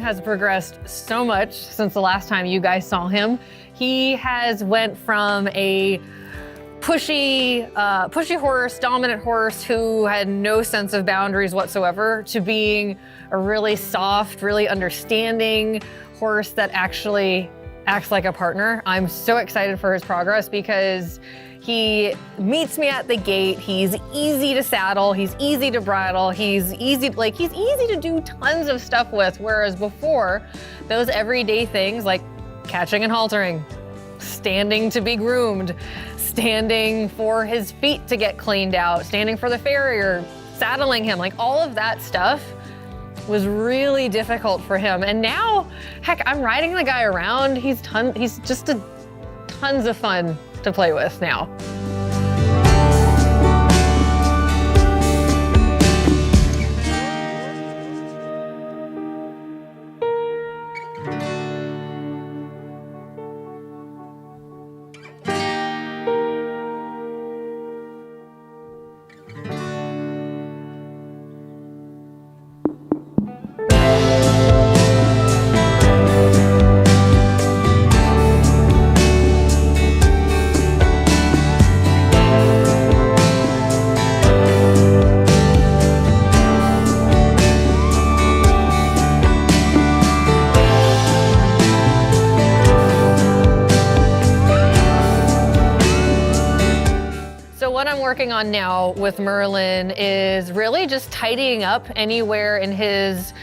has progressed so much since the last time you guys saw him. He has went from a pushy horse, dominant horse who had no sense of boundaries whatsoever, to being a really soft, really understanding horse that actually acts like a partner. I'm so excited for his progress because he meets me at the gate. He's easy to saddle. He's easy to bridle. He's easy to do tons of stuff with. Whereas before, those everyday things like catching and haltering, standing to be groomed, standing for his feet to get cleaned out, standing for the farrier, saddling him, like all of that stuff was really difficult for him. And now, heck, I'm riding the guy around. He's just tons of fun to play with now. What I'm working on now with Merlin is really just tidying up anywhere in his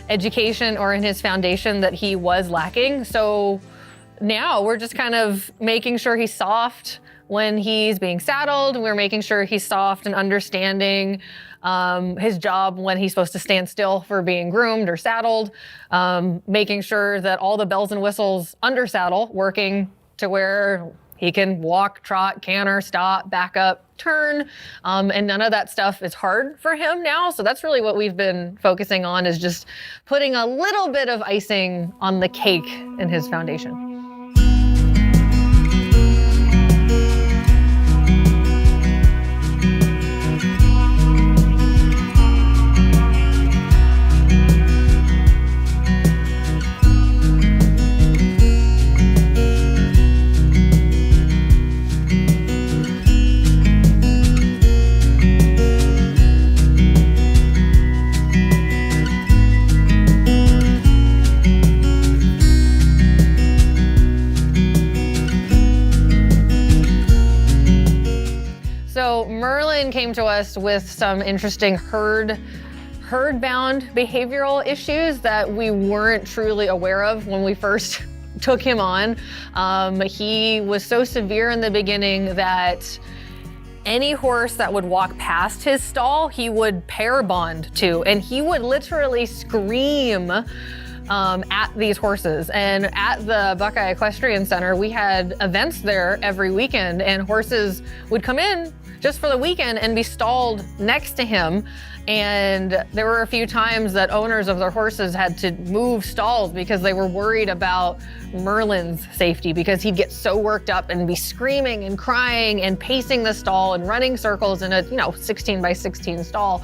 education or in his foundation that he was lacking. So now we're just kind of making sure he's soft when he's being saddled. We're making sure he's soft and understanding his job when he's supposed to stand still for being groomed or saddled, making sure that all the bells and whistles under saddle working to where he can walk, trot, canter, stop, back up, turn, and none of that stuff is hard for him now. So that's really what we've been focusing on, is just putting a little bit of icing on the cake in his foundation. So Merlin came to us with some interesting herd-bound behavioral issues that we weren't truly aware of when we first took him on. He was so severe in the beginning that any horse that would walk past his stall, he would pair bond to, and he would literally scream at these horses. And at the Buckeye Equestrian Center, we had events there every weekend, and horses would come in just for the weekend and be stalled next to him. And there were a few times that owners of their horses had to move stalls because they were worried about Merlin's safety, because he'd get so worked up and be screaming and crying and pacing the stall and running circles in a 16 by 16 stall,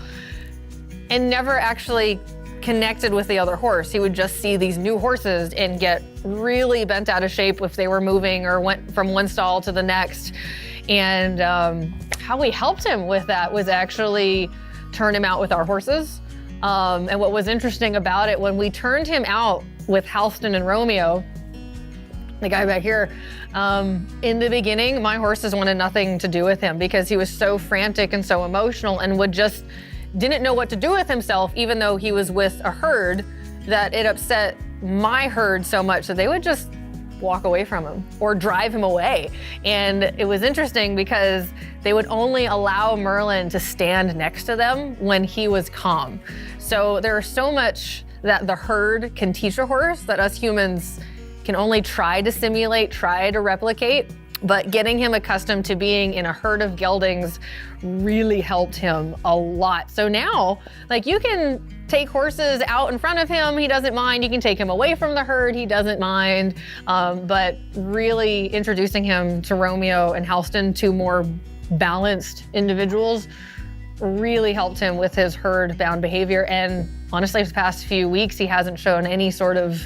and never actually connected with the other horse. He would just see these new horses and get really bent out of shape if they were moving or went from one stall to the next. And how we helped him with that was actually turn him out with our horses. And what was interesting about it, when we turned him out with Halston and Romeo, the guy back here, in the beginning, my horses wanted nothing to do with him because he was so frantic and so emotional and didn't know what to do with himself, even though he was with a herd, that it upset my herd so much that they would just walk away from him or drive him away. And it was interesting because they would only allow Merlin to stand next to them when he was calm. So there's so much that the herd can teach a horse that us humans can only try to simulate, try to replicate. But getting him accustomed to being in a herd of geldings really helped him a lot. So now, you can take horses out in front of him, he doesn't mind. You can take him away from the herd, he doesn't mind. But really introducing him to Romeo and Halston, two more balanced individuals, really helped him with his herd-bound behavior. And honestly, this past few weeks, he hasn't shown any sort of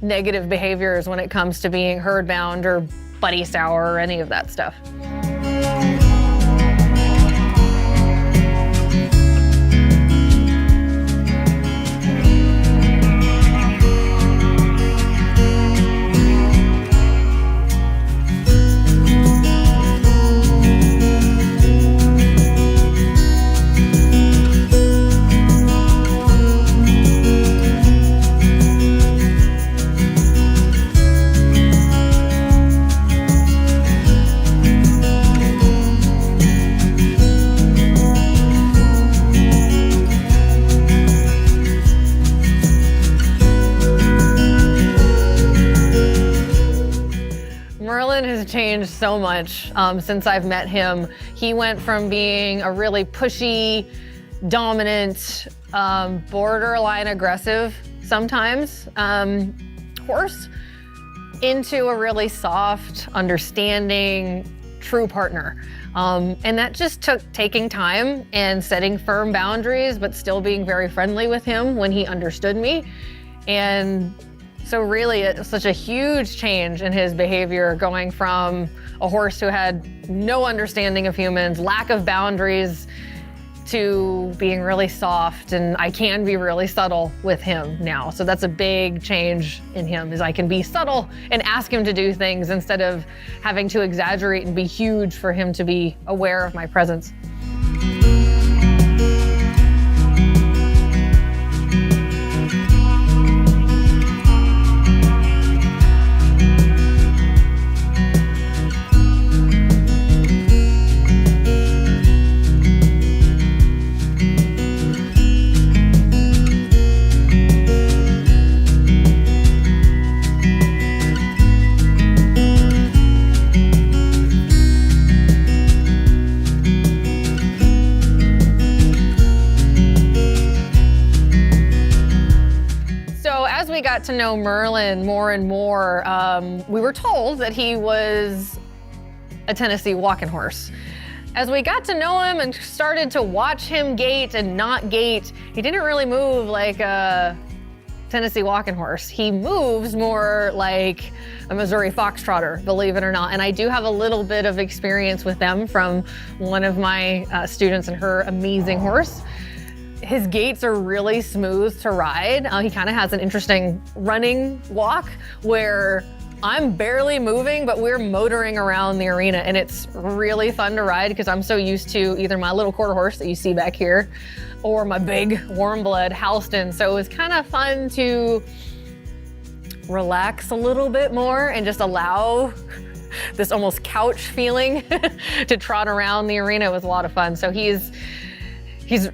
negative behaviors when it comes to being herd-bound or buddy sour or any of that stuff. Merlin has changed so much since I've met him. He went from being a really pushy, dominant, borderline aggressive sometimes horse into a really soft, understanding, true partner. And that just took taking time and setting firm boundaries, but still being very friendly with him when he understood me. And so really, it's such a huge change in his behavior, going from a horse who had no understanding of humans, lack of boundaries, to being really soft, and I can be really subtle with him now. So that's a big change in him, is I can be subtle and ask him to do things instead of having to exaggerate and be huge for him to be aware of my presence. As we got to know Merlin more and more, we were told that he was a Tennessee walking horse. As we got to know him and started to watch him gait and not gait, he didn't really move like a Tennessee walking horse. He moves more like a Missouri foxtrotter, believe it or not. And I do have a little bit of experience with them from one of my students and her amazing horse. His gaits are really smooth to ride. He kind of has an interesting running walk where I'm barely moving, but we're motoring around the arena, and it's really fun to ride because I'm so used to either my little quarter horse that you see back here or my big warm blood Halston. So it was kind of fun to relax a little bit more and just allow this almost couch feeling to trot around the arena. It was a lot of fun. So he's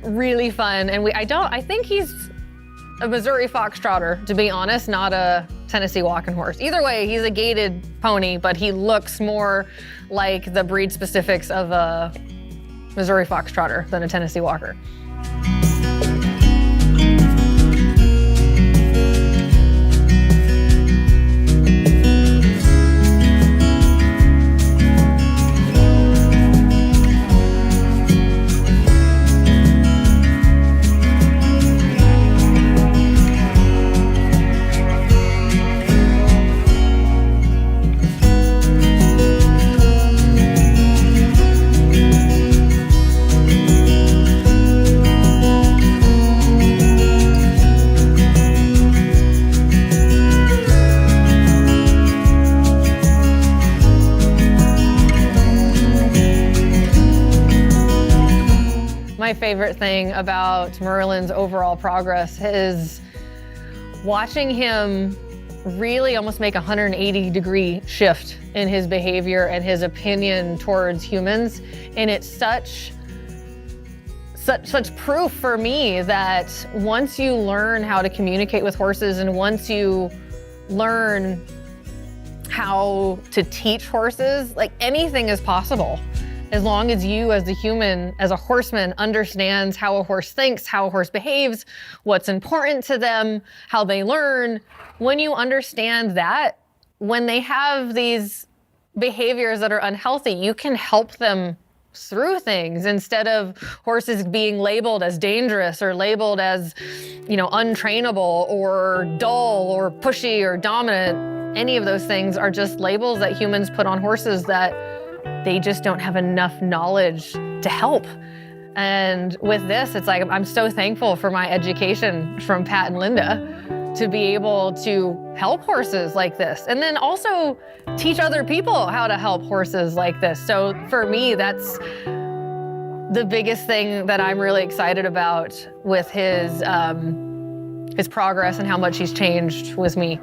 really fun, and I think he's a Missouri foxtrotter, to be honest, not a Tennessee walking horse. Either way, he's a gaited pony, but he looks more like the breed specifics of a Missouri foxtrotter than a Tennessee walker. My favorite thing about Merlin's overall progress is watching him really almost make a 180-degree shift in his behavior and his opinion towards humans. And it's such proof for me that once you learn how to communicate with horses and once you learn how to teach horses, like anything is possible. As long as you as a human, as a horseman, understands how a horse thinks, how a horse behaves, what's important to them, how they learn. When you understand that, when they have these behaviors that are unhealthy, you can help them through things instead of horses being labeled as dangerous or labeled as, untrainable or dull or pushy or dominant. Any of those things are just labels that humans put on horses that they just don't have enough knowledge to help. And with this, it's like, I'm so thankful for my education from Pat and Linda to be able to help horses like this. And then also teach other people how to help horses like this. So for me, that's the biggest thing that I'm really excited about with his progress and how much he's changed with me.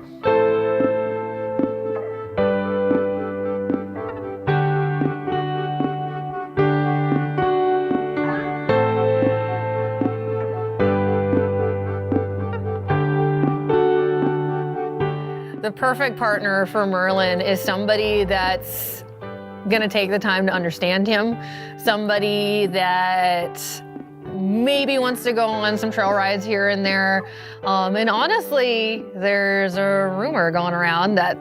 The perfect partner for Merlin is somebody that's gonna take the time to understand him, somebody that maybe wants to go on some trail rides here and there. And honestly, there's a rumor going around that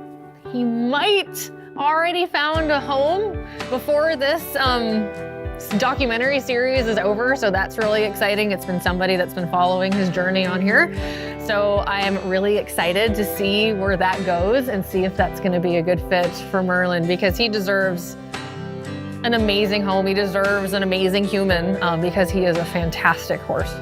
he might already found a home before this documentary series is over, so that's really exciting. It's been somebody that's been following his journey on here. So I am really excited to see where that goes and see if that's gonna be a good fit for Merlin, because he deserves an amazing home. He deserves an amazing human because he is a fantastic horse.